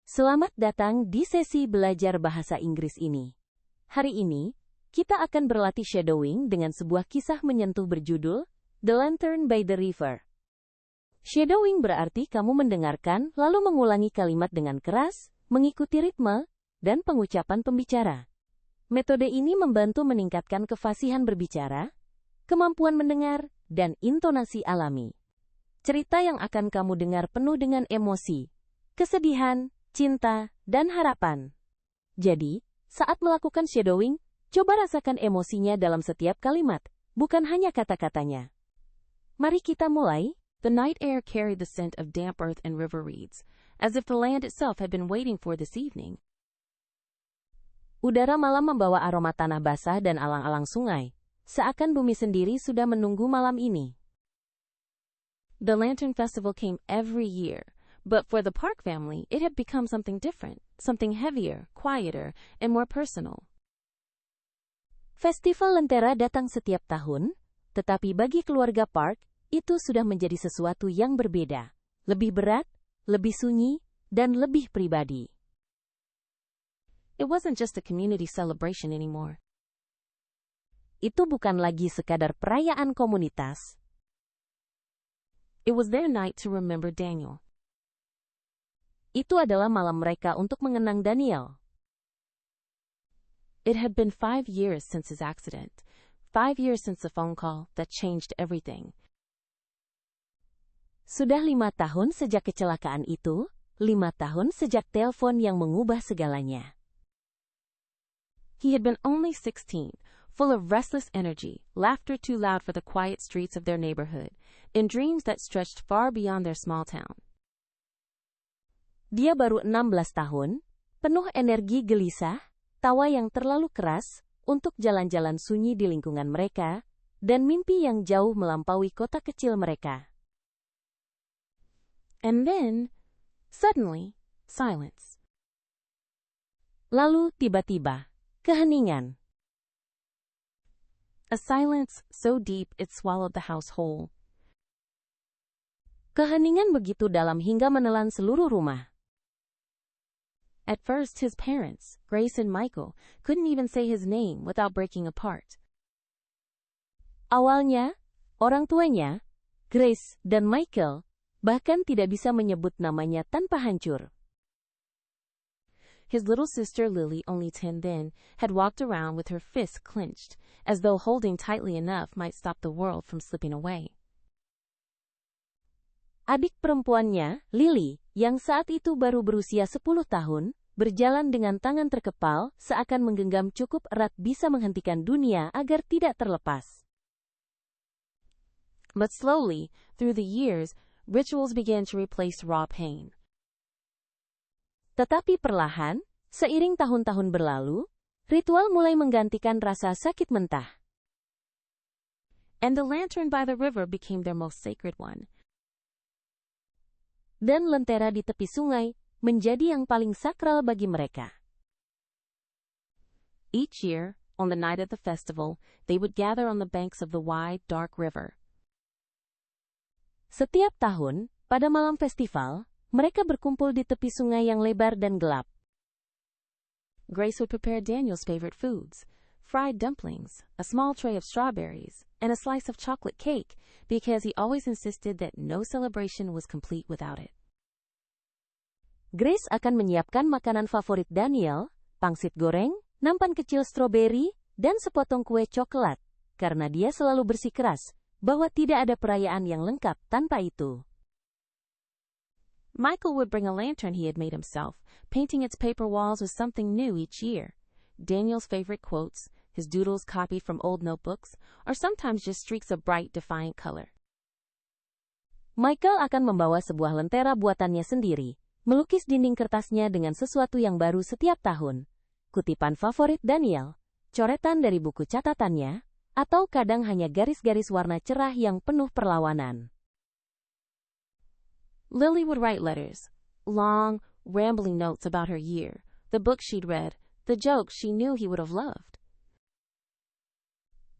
Selamat datang di sesi belajar bahasa Inggris ini. Hari ini, kita akan berlatih shadowing dengan sebuah kisah menyentuh berjudul The Lantern by the River. Shadowing berarti kamu mendengarkan lalu mengulangi kalimat dengan keras, mengikuti ritme, dan pengucapan pembicara. Metode ini membantu meningkatkan kefasihan berbicara, kemampuan mendengar, dan intonasi alami. Cerita yang akan kamu dengar penuh dengan emosi, kesedihan, cinta, dan harapan. Jadi, saat melakukan shadowing, coba rasakan emosinya dalam setiap kalimat, bukan hanya kata-katanya. Mari kita mulai. The night air carried the scent of damp earth and river reeds, as if the land itself had been waiting for this evening. Udara malam membawa aroma tanah basah dan alang-alang sungai, seakan bumi sendiri sudah menunggu malam ini. The Lantern Festival came every year, but for the Park family, it had become something different, something heavier, quieter, and more personal. Festival Lentera datang setiap tahun, tetapi bagi keluarga Park, itu sudah menjadi sesuatu yang berbeda, lebih berat, lebih sunyi, dan lebih pribadi. It wasn't just a community celebration anymore. Itu bukan lagi sekadar perayaan komunitas. It was their night to remember Daniel. Itu adalah malam mereka untuk mengenang Daniel. It had been 5 years since his accident. 5 years since the phone call that changed everything. Sudah 5 tahun sejak kecelakaan itu, 5 tahun sejak telepon yang mengubah segalanya. He had been only 16, full of restless energy, laughter too loud for the quiet streets of their neighborhood, and dreams that stretched far beyond their small town. Dia baru 16 tahun, penuh energi gelisah, tawa yang terlalu keras, untuk jalan-jalan sunyi di lingkungan mereka, dan mimpi yang jauh melampaui kota kecil mereka. And then, suddenly, silence. Lalu tiba-tiba, keheningan. A silence so deep it swallowed the house whole. Keheningan begitu dalam hingga menelan seluruh rumah. At first, his parents, Grace and Michael, couldn't even say his name without breaking apart. Awalnya, orang tuanya, Grace dan Michael, bahkan tidak bisa menyebut namanya tanpa hancur. His little sister Lily, only 10 then, had walked around with her fists clenched, as though holding tightly enough might stop the world from slipping away. Adik perempuannya, Lily, yang saat itu baru berusia 10 tahun, berjalan dengan tangan terkepal, seakan menggenggam cukup erat bisa menghentikan dunia agar tidak terlepas. But slowly, through the years, rituals began to replace raw pain. Tetapi perlahan, seiring tahun-tahun berlalu, ritual mulai menggantikan rasa sakit mentah. And the lantern by the river became their most sacred one. Dan lentera di tepi sungai menjadi yang paling sakral bagi mereka. Each year, on the night of the festival, they would gather on the banks of the wide, dark river. Setiap tahun, pada malam festival, mereka berkumpul di tepi sungai yang lebar dan gelap. Grace would prepare Daniel's favorite foods, fried dumplings, a small tray of strawberries, and a slice of chocolate cake, because he always insisted that no celebration was complete without it. Grace akan menyiapkan makanan favorit Daniel, pangsit goreng, nampan kecil stroberi, dan sepotong kue coklat, karena dia selalu bersikeras bahwa tidak ada perayaan yang lengkap tanpa itu. Michael would bring a lantern he had made himself, painting its paper walls with something new each year. Daniel's favorite quotes, his doodles copied from old notebooks, or sometimes just streaks of bright, defiant color. Michael akan membawa sebuah lentera buatannya sendiri, melukis dinding kertasnya dengan sesuatu yang baru setiap tahun. Kutipan favorit Daniel, coretan dari buku catatannya, atau kadang hanya garis-garis warna cerah yang penuh perlawanan. Lily would write letters, long, rambling notes about her year, the books she'd read, the jokes she knew he would have loved.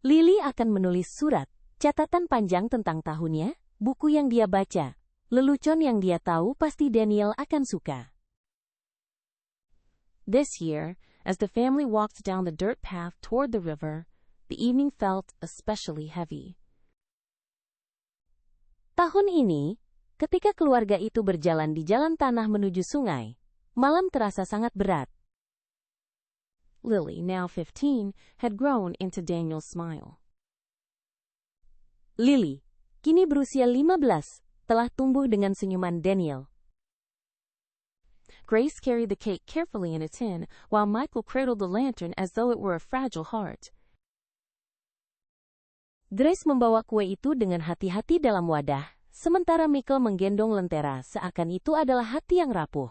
Lily akan menulis surat, catatan panjang tentang tahunnya, buku yang dia baca, lelucon yang dia tahu pasti Daniel akan suka. This year, as the family walked down the dirt path toward the river, the evening felt especially heavy. Tahun ini, ketika keluarga itu berjalan di jalan tanah menuju sungai, malam terasa sangat berat. Lily, now 15, had grown into Daniel's smile. Lily, kini berusia 15, telah tumbuh dengan senyuman Daniel. Grace carried the cake carefully in a tin, while Michael cradled the lantern as though it were a fragile heart. Grace membawa kue itu dengan hati-hati dalam wadah, sementara Michael menggendong lentera seakan itu adalah hati yang rapuh.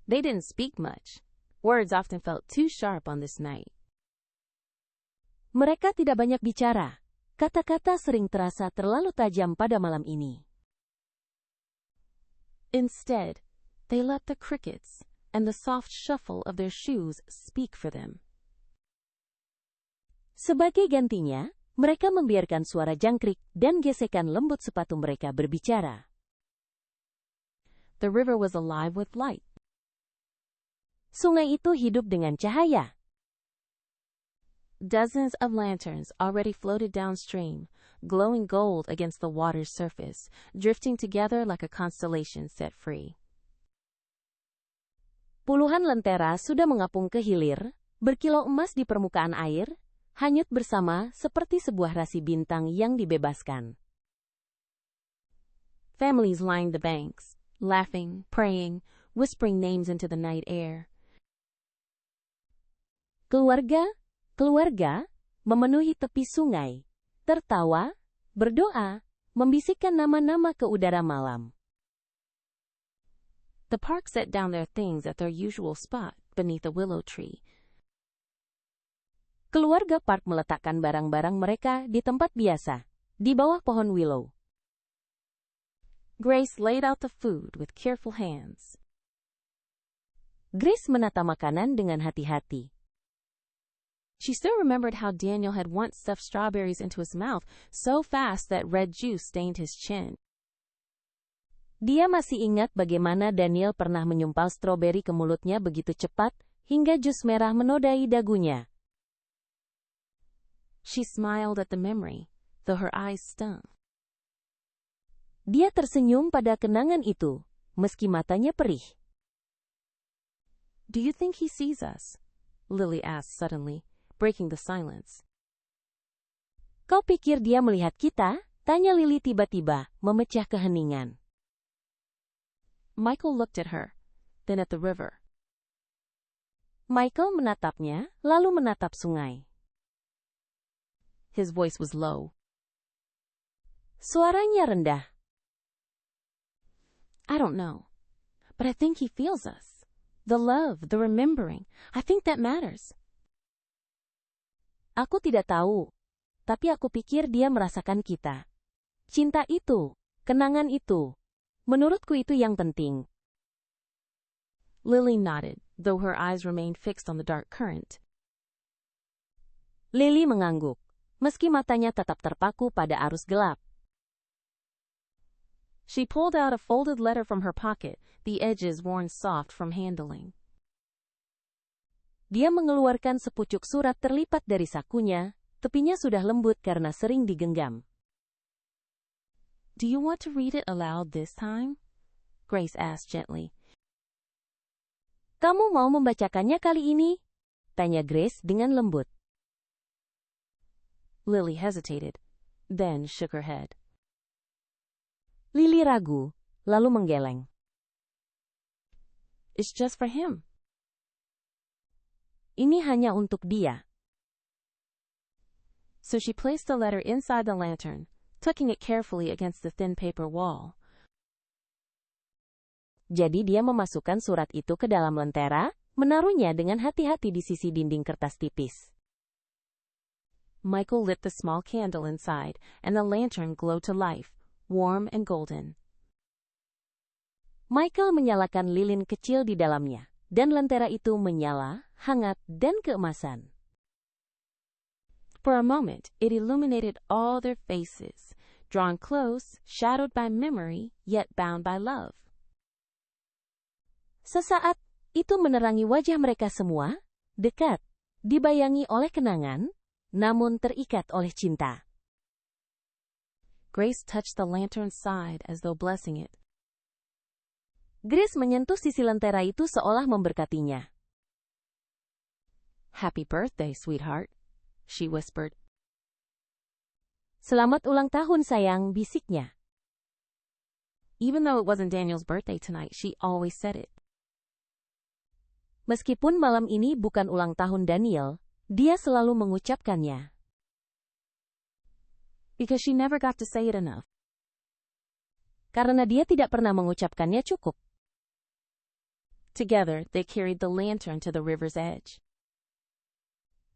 They didn't speak much. Words often felt too sharp on this night. Mereka tidak banyak bicara. Kata-kata sering terasa terlalu tajam pada malam ini. Instead, they let the crickets and the soft shuffle of their shoes speak for them. Sebagai gantinya, mereka membiarkan suara jangkrik dan gesekan lembut sepatu mereka berbicara. The river was alive with light. Sungai itu hidup dengan cahaya. Dozens of lanterns already floated downstream, glowing gold against the water's surface, drifting together like a constellation set free. Puluhan lentera sudah mengapung ke hilir, berkilau emas di permukaan air, hanyut bersama seperti sebuah rasi bintang yang dibebaskan. Families lined the banks, laughing, praying, whispering names into the night air. Keluarga memenuhi tepi sungai, tertawa, berdoa, membisikkan nama-nama ke udara malam. The park set down their things at their usual spot beneath a willow tree. Keluarga park meletakkan barang-barang mereka di tempat biasa, di bawah pohon willow. Grace laid out the food with careful hands. Grace menata makanan dengan hati-hati. She still remembered how Daniel had once stuffed strawberries into his mouth so fast that red juice stained his chin. Dia masih ingat bagaimana Daniel pernah menyumpal stroberi ke mulutnya begitu cepat, hingga jus merah menodai dagunya. She smiled at the memory, though her eyes stung. Dia tersenyum pada kenangan itu, meski matanya perih. Do you think he sees us? Lily asked suddenly, breaking the silence. Kau pikir dia melihat kita? Tanya Lily tiba-tiba, memecah keheningan. Michael looked at her, then at the river. Michael menatapnya, lalu menatap sungai. His voice was low. Suaranya rendah. I don't know, but I think he feels us. The love, the remembering, I think that matters. Aku tidak tahu, tapi aku pikir dia merasakan kita. Cinta itu, kenangan itu. Menurutku itu yang penting. Lily nodded, though her eyes remained fixed on the dark current. Lily mengangguk, meski matanya tetap terpaku pada arus gelap. She pulled out a folded letter from her pocket, the edges worn soft from handling. Dia mengeluarkan sepucuk surat terlipat dari sakunya, tepinya sudah lembut karena sering digenggam. Do you want to read it aloud this time? Grace asked gently. Kamu mau membacakannya kali ini? Tanya Grace dengan lembut. Lily hesitated, then shook her head. Lily ragu, lalu menggeleng. It's just for him. Ini hanya untuk dia. So she placed the letter inside the lantern, tucking it carefully against the thin paper wall. Jadi dia memasukkan surat itu ke dalam lentera, menaruhnya dengan hati-hati di sisi dinding kertas tipis. Michael lit the small candle inside, and the lantern glowed to life, warm and golden. Michael menyalakan lilin kecil di dalamnya, dan lentera itu menyala, hangat, dan keemasan. For a moment, it illuminated all their faces, drawn close, shadowed by memory, yet bound by love. Sesaat, itu menerangi wajah mereka semua, dekat, dibayangi oleh kenangan, namun terikat oleh cinta. Grace touched the lantern's side as though blessing it. Grace menyentuh sisi lentera itu seolah memberkatinya. Happy birthday, sweetheart, she whispered. Selamat ulang tahun sayang, bisiknya. Even though it wasn't Daniel's birthday tonight, she always said it. Meskipun malam ini bukan ulang tahun Daniel, dia selalu mengucapkannya. Because she never got to say it enough. Karena dia tidak pernah mengucapkannya cukup. Together, they carried the lantern to the river's edge.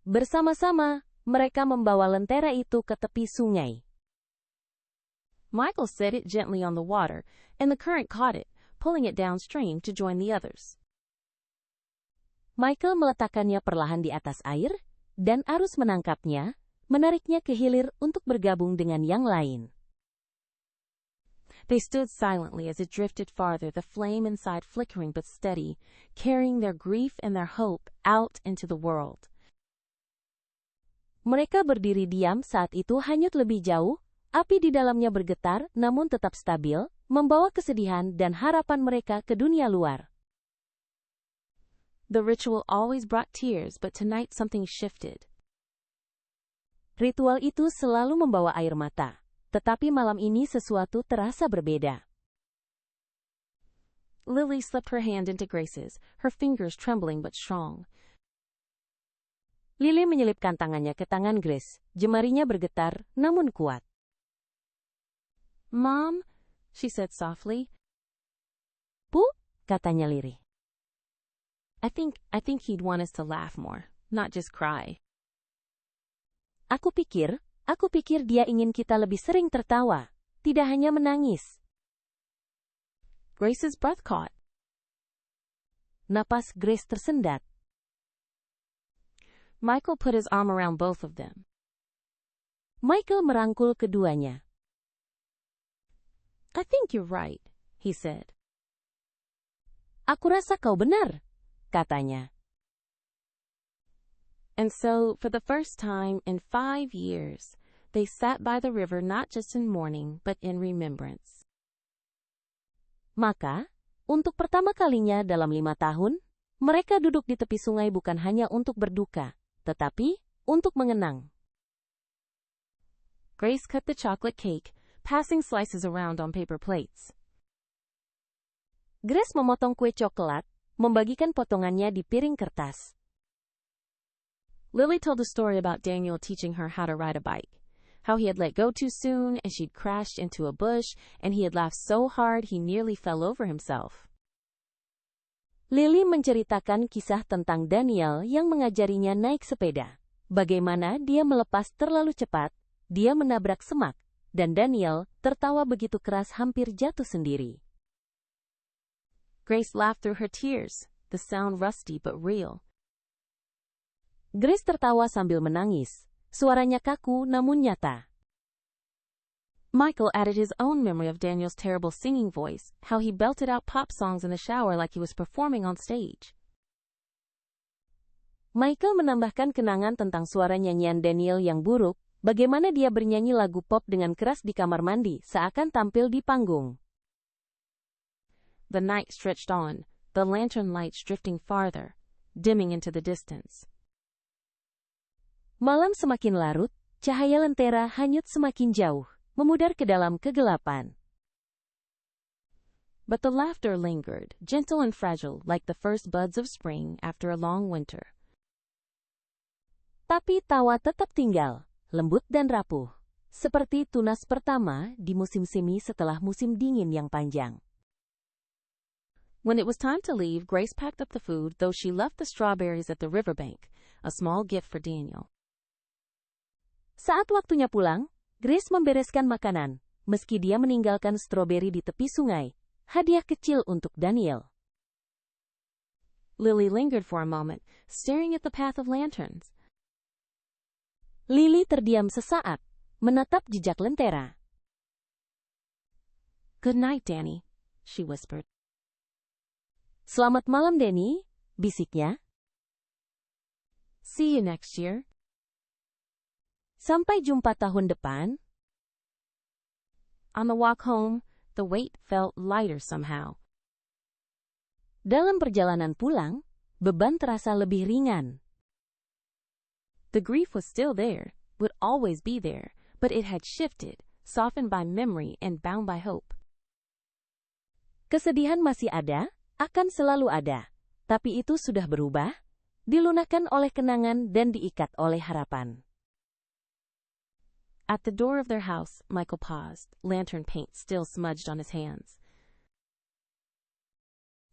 Bersama-sama, mereka membawa lentera itu ke tepi sungai. Michael set it gently on the water, and the current caught it, pulling it downstream to join the others. Michael meletakkannya perlahan di atas air, dan arus menangkapnya, menariknya ke hilir untuk bergabung dengan yang lain. They stood silently as it drifted farther, the flame inside flickering but steady, carrying their grief and their hope out into the world. Mereka berdiri diam saat itu hanyut lebih jauh, api di dalamnya bergetar namun tetap stabil, membawa kesedihan dan harapan mereka ke dunia luar. The ritual always brought tears, but tonight something shifted. Ritual itu selalu membawa air mata, tetapi malam ini sesuatu terasa berbeda. Lily slipped her hand into Grace's, her fingers trembling but strong. Lily menyelipkan tangannya ke tangan Grace, jemarinya bergetar namun kuat. Mom, she said softly. Bu, katanya lirih. I think he'd want us to laugh more, not just cry. Aku pikir dia ingin kita lebih sering tertawa, tidak hanya menangis. Grace's breath caught. Napas Grace tersendat. Michael put his arm around both of them. Michael merangkul keduanya. I think you're right, he said. Aku rasa kau benar, katanya. And so, for the first time in 5 years, they sat by the river not just in mourning, but in remembrance. Maka, untuk pertama kalinya dalam 5 tahun, mereka duduk di tepi sungai bukan hanya untuk berduka, tetapi untuk mengenang. Grace cut the chocolate cake, passing slices around on paper plates. Grace memotong kue coklat, membagikan potongannya di piring kertas. Lily told a story about Daniel teaching her how to ride a bike, how he had let go too soon and she'd crashed into a bush and he had laughed so hard he nearly fell over himself. Lily menceritakan kisah tentang Daniel yang mengajarinya naik sepeda. Bagaimana dia melepas terlalu cepat, dia menabrak semak, dan Daniel tertawa begitu keras hampir jatuh sendiri. Grace laughed through her tears, the sound rusty but real. Grace tertawa sambil menangis, suaranya kaku namun nyata. Michael added his own memory of Daniel's terrible singing voice, how he belted out pop songs in the shower like he was performing on stage. Michael menambahkan kenangan tentang suara nyanyian Daniel yang buruk, bagaimana dia bernyanyi lagu pop dengan keras di kamar mandi seakan tampil di panggung. The night stretched on, the lantern lights drifting farther, dimming into the distance. Malam semakin larut, cahaya lentera hanyut semakin jauh, memudar ke dalam kegelapan. But the laughter lingered, gentle and fragile like the first buds of spring after a long winter. Tapi tawa tetap tinggal, lembut dan rapuh, seperti tunas pertama di musim semi setelah musim dingin yang panjang. When it was time to leave, Grace packed up the food, though she left the strawberries at the riverbank, a small gift for Daniel. Saat waktunya pulang, Grace membereskan makanan, meski dia meninggalkan stroberi di tepi sungai, hadiah kecil untuk Daniel. Lily lingered for a moment, staring at the path of lanterns. Lily terdiam sesaat, menatap jejak lentera. Good night, Danny, she whispered. Selamat malam, Danny, bisiknya. See you next year. Sampai jumpa tahun depan. On the walk home, the weight felt lighter somehow. Dalam perjalanan pulang, beban terasa lebih ringan. The grief was still there, would always be there, but it had shifted, softened by memory and bound by hope. Kesedihan masih ada, akan selalu ada, tapi itu sudah berubah, dilunakkan oleh kenangan dan diikat oleh harapan. At the door of their house, Michael paused, lantern paint still smudged on his hands.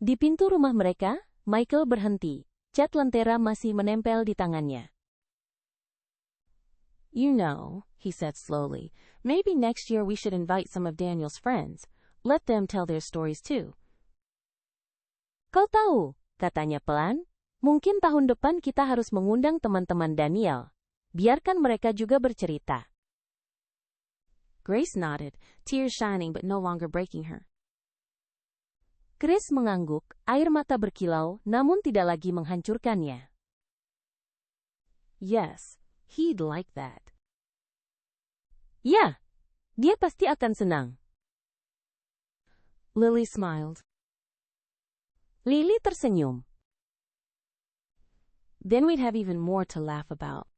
Di pintu rumah mereka, Michael berhenti. Cat lentera masih menempel di tangannya. You know, he said slowly, maybe next year we should invite some of Daniel's friends. Let them tell their stories too. Kau tahu, katanya pelan, mungkin tahun depan kita harus mengundang teman-teman Daniel. Biarkan mereka juga bercerita. Grace nodded, tears shining but no longer breaking her. Grace mengangguk, air mata berkilau, namun tidak lagi menghancurkannya. Yes, he'd like that. Ya, dia pasti akan senang. Lily smiled. Lily tersenyum. Then we'd have even more to laugh about.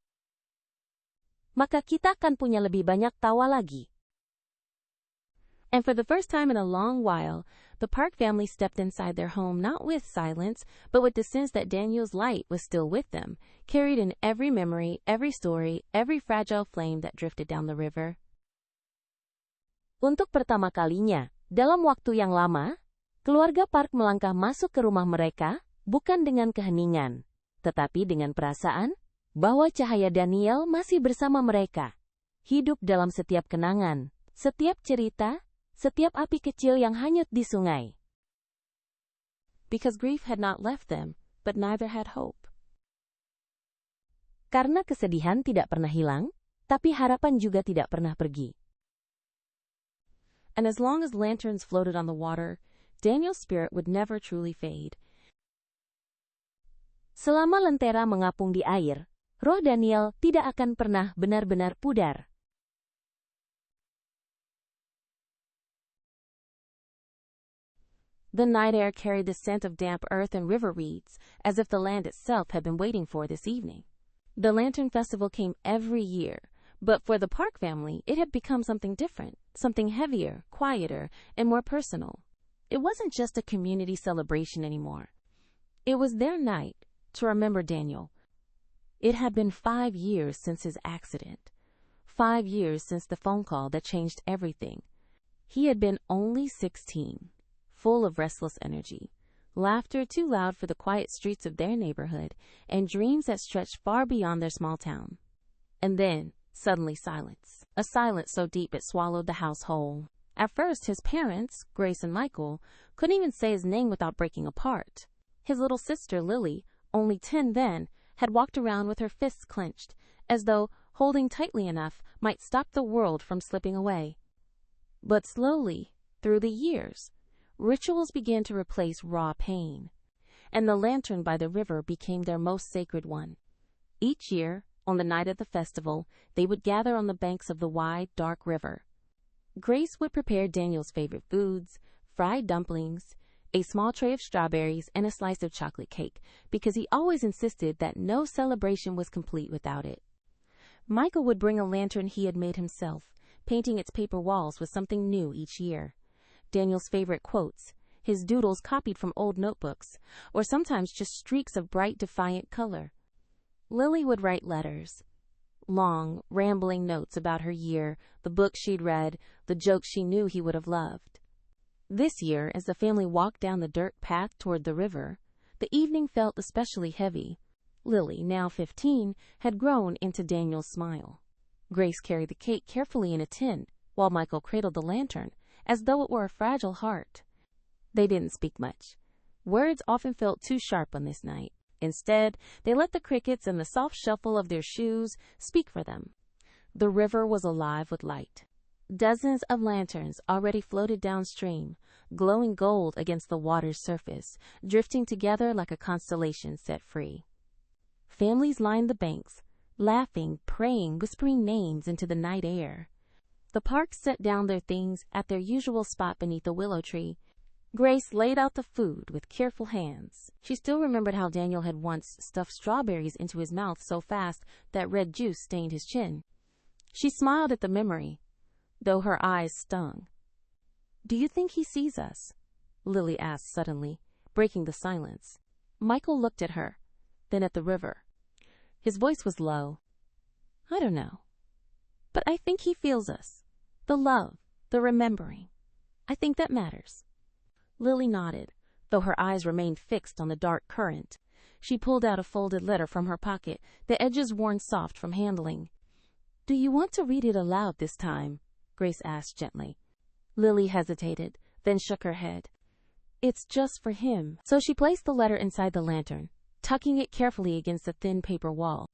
Maka kita akan punya lebih banyak tawa lagi. And for the first time in a long while, the Park family stepped inside their home not with silence, but with the sense that Daniel's light was still with them, carried in every memory, every story, every fragile flame that drifted down the river. Untuk pertama kalinya, dalam waktu yang lama, keluarga Park melangkah masuk ke rumah mereka, bukan dengan keheningan, tetapi dengan perasaan bahwa cahaya Daniel masih bersama mereka. Hidup dalam setiap kenangan, setiap cerita, setiap api kecil yang hanyut di sungai. Because grief had not left them, but neither had hope. Karena kesedihan tidak pernah hilang, tapi harapan juga tidak pernah pergi. And as long as lanterns floated on the water, Daniel's spirit would never truly fade. Selama lentera mengapung di air, roh Daniel tidak akan pernah benar-benar pudar. The night air carried the scent of damp earth and river reeds, as if the land itself had been waiting for this evening. The Lantern Festival came every year, but for the Park family, it had become something different, something heavier, quieter, and more personal. It wasn't just a community celebration anymore. It was their night to remember Daniel. It had been 5 years since his accident, 5 years since the phone call that changed everything. He had been only 16. Full of restless energy, laughter too loud for the quiet streets of their neighborhood, and dreams that stretched far beyond their small town. And then, suddenly silence. A silence so deep it swallowed the house whole. At first, his parents, Grace and Michael, couldn't even say his name without breaking apart. His little sister, Lily, only 10 then, had walked around with her fists clenched, as though holding tightly enough might stop the world from slipping away. But slowly, through the years, rituals began to replace raw pain, and the lantern by the river became their most sacred one. Each year, on the night of the festival, they would gather on the banks of the wide, dark river. Grace would prepare Daniel's favorite foods, fried dumplings, a small tray of strawberries, and a slice of chocolate cake, because he always insisted that no celebration was complete without it. Michael would bring a lantern he had made himself, painting its paper walls with something new each year. Daniel's favorite quotes, his doodles copied from old notebooks, or sometimes just streaks of bright, defiant color. Lily would write letters, long, rambling notes about her year, the books she'd read, the jokes she knew he would have loved. This year, as the family walked down the dirt path toward the river, the evening felt especially heavy. Lily, now 15, had grown into Daniel's smile. Grace carried the cake carefully in a tin, while Michael cradled the lantern, as though it were a fragile heart. They didn't speak much. Words often felt too sharp on this night. Instead, they let the crickets and the soft shuffle of their shoes speak for them. The river was alive with light. Dozens of lanterns already floated downstream, glowing gold against the water's surface, drifting together like a constellation set free. Families lined the banks, laughing, praying, whispering names into the night air. The park set down their things at their usual spot beneath a willow tree. Grace laid out the food with careful hands. She still remembered how Daniel had once stuffed strawberries into his mouth so fast that red juice stained his chin. She smiled at the memory, though her eyes stung. "Do you think he sees us?" Lily asked suddenly, breaking the silence. Michael looked at her, then at the river. His voice was low. "I don't know. But I think he feels us. The love, the remembering. I think that matters." Lily nodded, though her eyes remained fixed on the dark current. She pulled out a folded letter from her pocket, the edges worn soft from handling. "Do you want to read it aloud this time?" Grace asked gently. Lily hesitated, then shook her head. "It's just for him." So she placed the letter inside the lantern, tucking it carefully against the thin paper wall.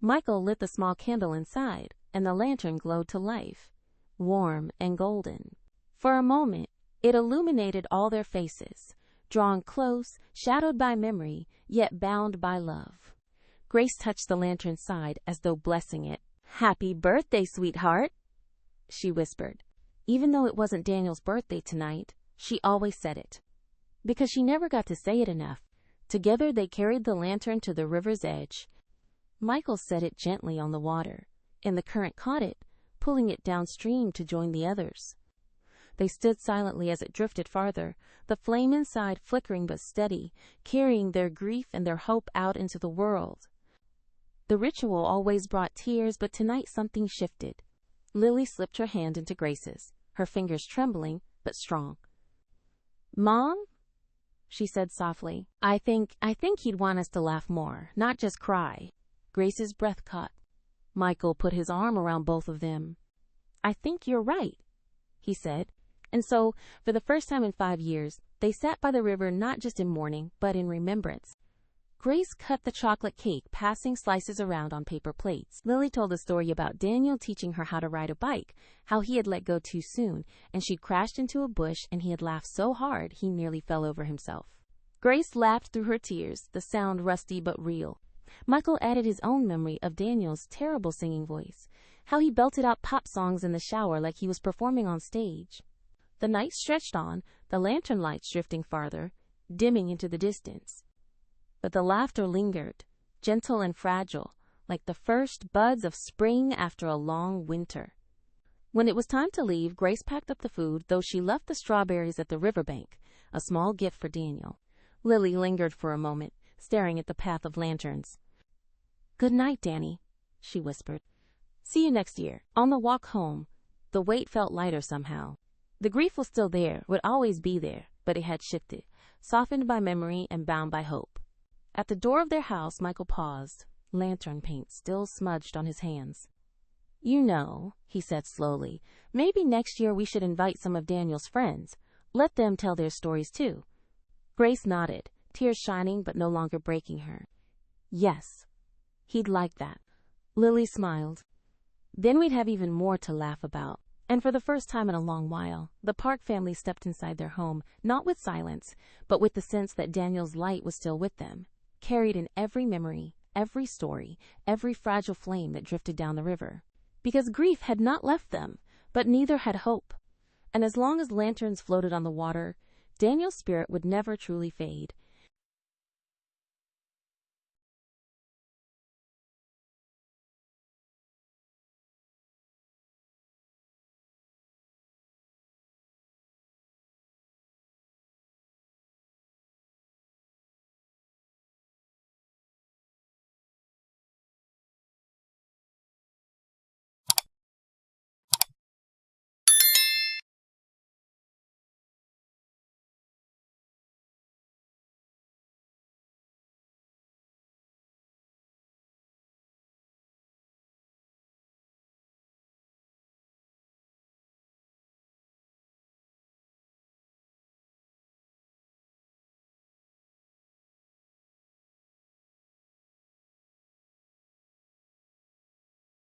Michael lit the small candle inside, and the lantern glowed to life, warm and golden. For a moment, it illuminated all their faces, drawn close, shadowed by memory, yet bound by love. Grace touched the lantern's side as though blessing it. "Happy birthday, sweetheart," she whispered. Even though it wasn't Daniel's birthday tonight, she always said it, because she never got to say it enough. Together they carried the lantern to the river's edge. Michael set it gently on the water, and the current caught it, pulling it downstream to join the others. They stood silently as it drifted farther, the flame inside flickering but steady, carrying their grief and their hope out into the world. The ritual always brought tears, but tonight something shifted. Lily slipped her hand into Grace's, her fingers trembling but strong. "Mom?" she said softly. I think he'd want us to laugh more, not just cry." Grace's breath caught. Michael put his arm around both of them. "I think you're right," he said. And so, for the first time in 5 years, they sat by the river not just in mourning, but in remembrance. Grace cut the chocolate cake, passing slices around on paper plates. Lily told a story about Daniel teaching her how to ride a bike, how he had let go too soon, and she'd crashed into a bush and he had laughed so hard he nearly fell over himself. Grace laughed through her tears, the sound rusty but real. Michael added his own memory of Daniel's terrible singing voice, how he belted out pop songs in the shower like he was performing on stage. The night stretched on, the lantern lights drifting farther, dimming into the distance. But the laughter lingered, gentle and fragile, like the first buds of spring after a long winter. When it was time to leave, Grace packed up the food, though she left the strawberries at the riverbank, a small gift for Daniel. Lily lingered for a moment, staring at the path of lanterns. "Good night, Danny," she whispered. "See you next year." On the walk home, the weight felt lighter somehow. The grief was still there, would always be there, but it had shifted, softened by memory and bound by hope. At the door of their house, Michael paused, lantern paint still smudged on his hands. "You know," he said slowly, "maybe next year we should invite some of Daniel's friends. Let them tell their stories too." Grace nodded, tears shining but no longer breaking her. "Yes, he'd like that." Lily smiled. "Then we'd have even more to laugh about." And for the first time in a long while, the Park family stepped inside their home, not with silence, but with the sense that Daniel's light was still with them, carried in every memory, every story, every fragile flame that drifted down the river. Because grief had not left them, but neither had hope. And as long as lanterns floated on the water, Daniel's spirit would never truly fade.